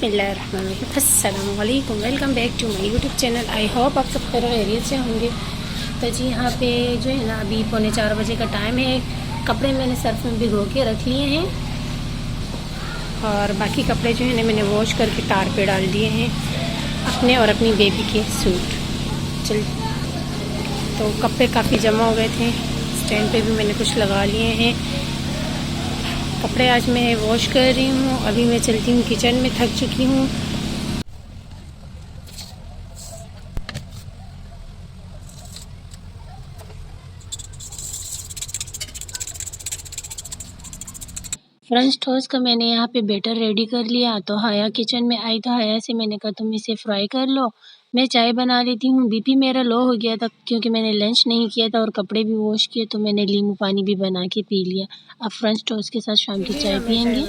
बिस्मिल्लाहिर्रहमानिर्रहीम। अस्सलाम वालेकुम, welcome back to my YouTube channel. I hope आप सब खैरियत से होंगे। तो जी यहाँ पे जो है ना अभी 3:45 बजे का टाइम है। कपड़े मैंने सर्फ में भिगो के रख लिए हैं और बाकी कपड़े जो है ना मैंने वॉश करके तार पे डाल दिए हैं, अपने और अपनी बेबी के सूट। चल तो कपड़े काफ़ी जमा हो गए थे, स्टैंड पे भी मैंने कुछ लगा लिए हैं। कपड़े आज मैं वॉश कर रही हूँ। अभी मैं चलती हूँ किचन में, थक चुकी हूँ। फ्रेंच टोस्ट का मैंने यहाँ पे बैटर रेडी कर लिया। तो हाया किचन में आई तो हाया से मैंने कहा तुम इसे फ्राई कर लो, मैं चाय बना लेती हूँ। बीपी मेरा लो हो गया था क्योंकि मैंने लंच नहीं किया था और कपड़े भी वॉश किए, तो मैंने नींबू पानी भी बना के पी लिया। अब फ्रेंच टोस्ट के साथ शाम की चाय पियेंगे।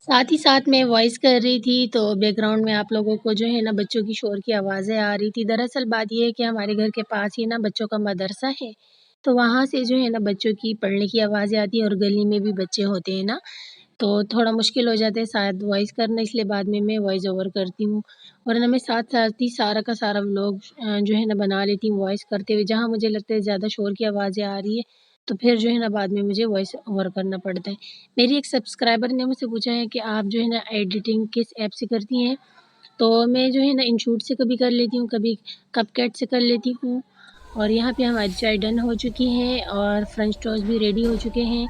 साथ ही साथ मैं वॉइस कर रही थी तो बैकग्राउंड में आप लोगों को जो है ना बच्चों की शोर की आवाज़ें आ रही थी। दरअसल बात ये है कि हमारे घर के पास ही ना बच्चों का मदरसा है, तो वहाँ से जो है ना बच्चों की पढ़ने की आवाज़ें आती हैं और गली में भी बच्चे होते हैं ना, तो थोड़ा मुश्किल हो जाता है शायद वॉइस करना, इसलिए बाद में मैं वॉइस ओवर करती हूँ। वरना मैं साथ साथ ही सारा का सारा व्लॉग जो है ना बना लेती हूँ वॉइस करते हुए। जहाँ मुझे लगता है ज़्यादा शोर की आवाज़ें आ रही है तो फिर जो है ना बाद में मुझे वॉइस ओवर करना पड़ता है। मेरी एक सब्सक्राइबर ने मुझसे पूछा है कि आप जो है ना एडिटिंग किस ऐप से करती हैं, तो मैं जो है ना इनशूट से कभी कर लेती हूँ, कभी कपकट से कर लेती हूँ। और यहाँ पे हमारी चाय डन हो चुकी है और फ्रेंच टोस्ट भी रेडी हो चुके हैं।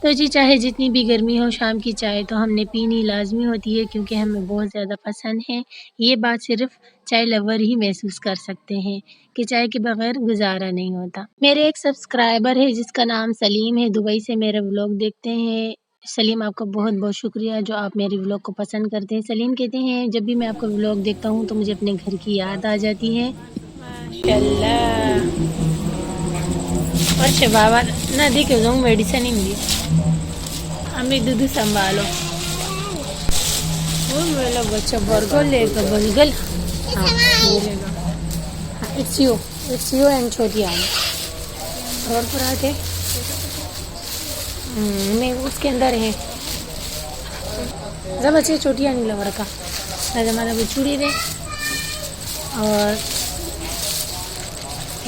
तो जी चाहे जितनी भी गर्मी हो, शाम की चाय तो हमने पीनी लाजमी होती है क्योंकि हमें बहुत ज़्यादा पसंद है। ये बात सिर्फ चाय लवर ही महसूस कर सकते हैं कि चाय के बगैर गुजारा नहीं होता। मेरे एक सब्सक्राइबर है जिसका नाम सलीम है, दुबई से मेरे व्लॉग देखते हैं। सलीम आपका बहुत बहुत शुक्रिया जो आप मेरे व्लॉग को पसंद करते हैं। सलीम कहते हैं जब भी मैं आपका व्लॉग देखता हूँ तो मुझे अपने घर की याद आ जाती है। माशाल्लाह और बाबा ना देखो जो मेडिसिन ही हमें दूध संभालो। वो मेरा बच्चा बर्गर लेगा, बर्गर। हाँ लेगा। हाँ इट्स यू एंड छोटी आलू और पराठे मैं उसके अंदर है। जब बच्चे छोटी आनी लवर का हमारा बिछुड़ी दे और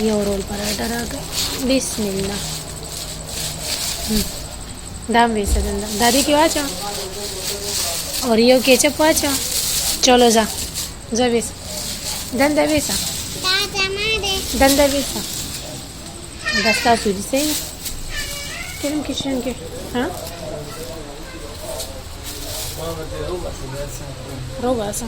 ये रोल पराठा रहा गया। बिस्मिल्लाह दाम वेसा दादी की वाचा और ये केचप वाचा। चलो जा जा वेसा धंधा वेसा धंधा वेसा दस्ता सूजी से किरण किशन के। हाँ रोगा सा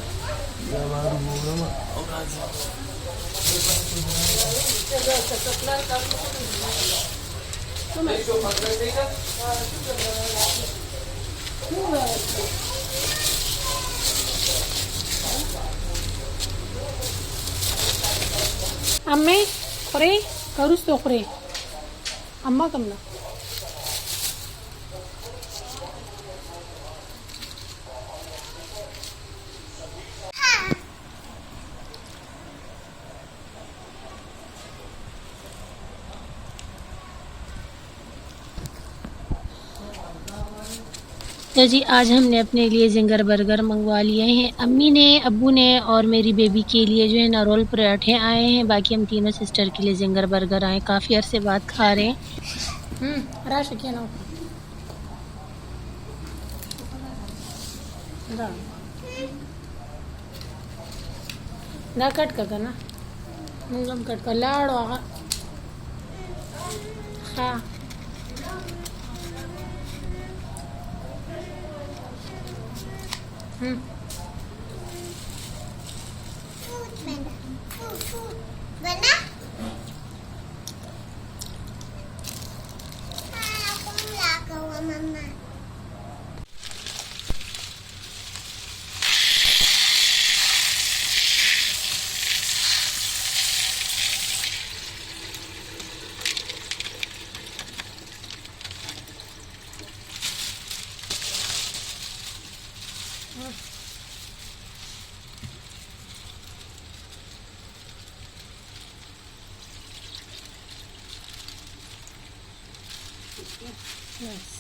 अम्मे खोरे करूस तो खोरे अम्मा कमला तो जी आज हमने अपने लिए जिंगर बर्गर मंगवा लिए हैं। अम्मी ने, अब्बू ने और मेरी बेबी के लिए जो है ना रोल पराठे आए हैं। बाकी हम तीनों सिस्टर के लिए जिंगर बर्गर आए। काफ़ी अरसे बाद खा रहे हैं। राशि ना ना कट का ना मुंगम कट का लाड़ो हाँ बस।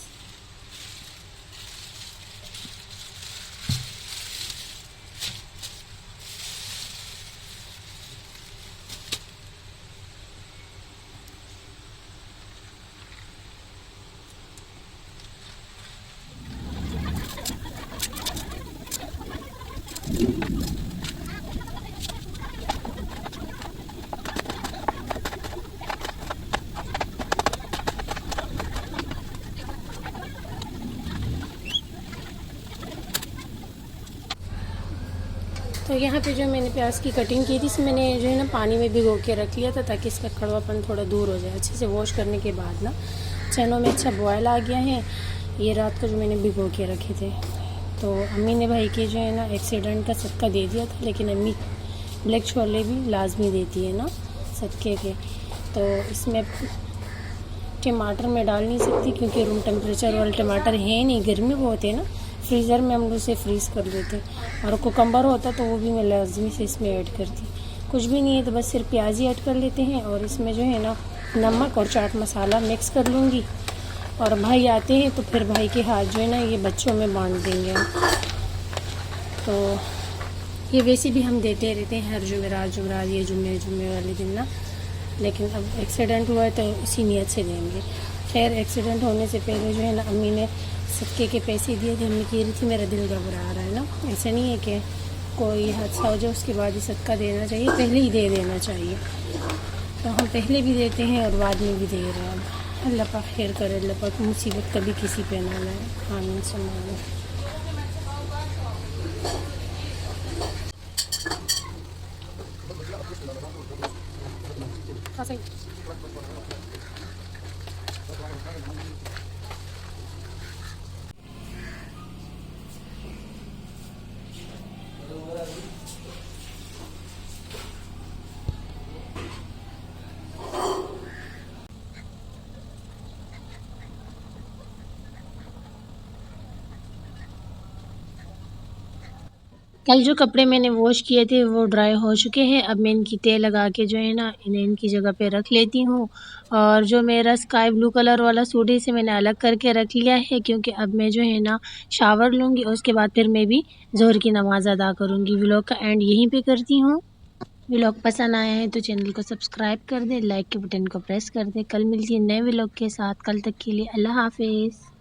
तो यहाँ पे जो मैंने प्याज की कटिंग की थी, इसमें मैंने जो है ना पानी में भिगो के रख लिया था ताकि इसका कड़वापन थोड़ा दूर हो जाए। अच्छे से वॉश करने के बाद ना चनों में अच्छा बॉयल आ गया है। ये रात को जो मैंने भिगो के रखे थे, तो अम्मी ने भाई के जो है ना एक्सीडेंट का सदका दे दिया था, लेकिन अम्मी ब्लैक छोले भी लाजमी देती है ना सदके के। तो इसमें टमाटर मैं डाल नहीं सकती क्योंकि रूम टेम्परेचर वाले टमाटर है नहीं, गर्मी बहुत है ना। फ्रीज़र में हम लोग उसे फ्रीज़ कर लेते, और कुकम्बर होता तो वो भी मैं लाजमी से इसमें ऐड करती। कुछ भी नहीं है तो बस सिर्फ प्याज ही ऐड कर लेते हैं, और इसमें जो है ना नमक और चाट मसाला मिक्स कर लूँगी। और भाई आते हैं तो फिर भाई के हाथ जो है ना ये बच्चों में बांट देंगे हम। तो ये वैसे भी हम देते रहते हैं हर जुमेरात ये जुम्मे वाले दिन ना, लेकिन अब एक्सीडेंट हुआ है तो इसी नीयत से देंगे। खैर एक्सीडेंट होने से पहले जो है ना अम्मी ने सदके के पैसे दिए थे। अम्मी कह रही थी मेरा दिल घबरा रहा है ना, ऐसा नहीं है कि कोई हादसा हो जाए उसके बाद ही सदका देना चाहिए, पहले ही दे देना चाहिए। तो हम पहले भी देते हैं और बाद में भी दे रहे हैं। अल्लाह पाक खैर करे, अल्लाह पाक मुसीबत कभी किसी पे ना लाए, आमीन सुम्मा आमीन। हाँ सही। कल जो कपड़े मैंने वॉश किए थे वो ड्राई हो चुके हैं। अब मैं इनकी तह लगा के जो है ना इन्हें इनकी जगह पे रख लेती हूँ। और जो मेरा स्काई ब्लू कलर वाला सूट है इसे मैंने अलग करके रख लिया है, क्योंकि अब मैं जो है ना शावर लूँगी और उसके बाद फिर मैं भी ज़ोहर की नमाज़ अदा करूँगी। व्लॉग का एंड यहीं पे करती हूँ। व्लॉग पसंद आया है तो चैनल को सब्सक्राइब कर दे, लाइक के बटन को प्रेस कर दे। कल मिलती है नए व्लॉग के साथ, कल तक के लिए अल्लाह हाफिज़।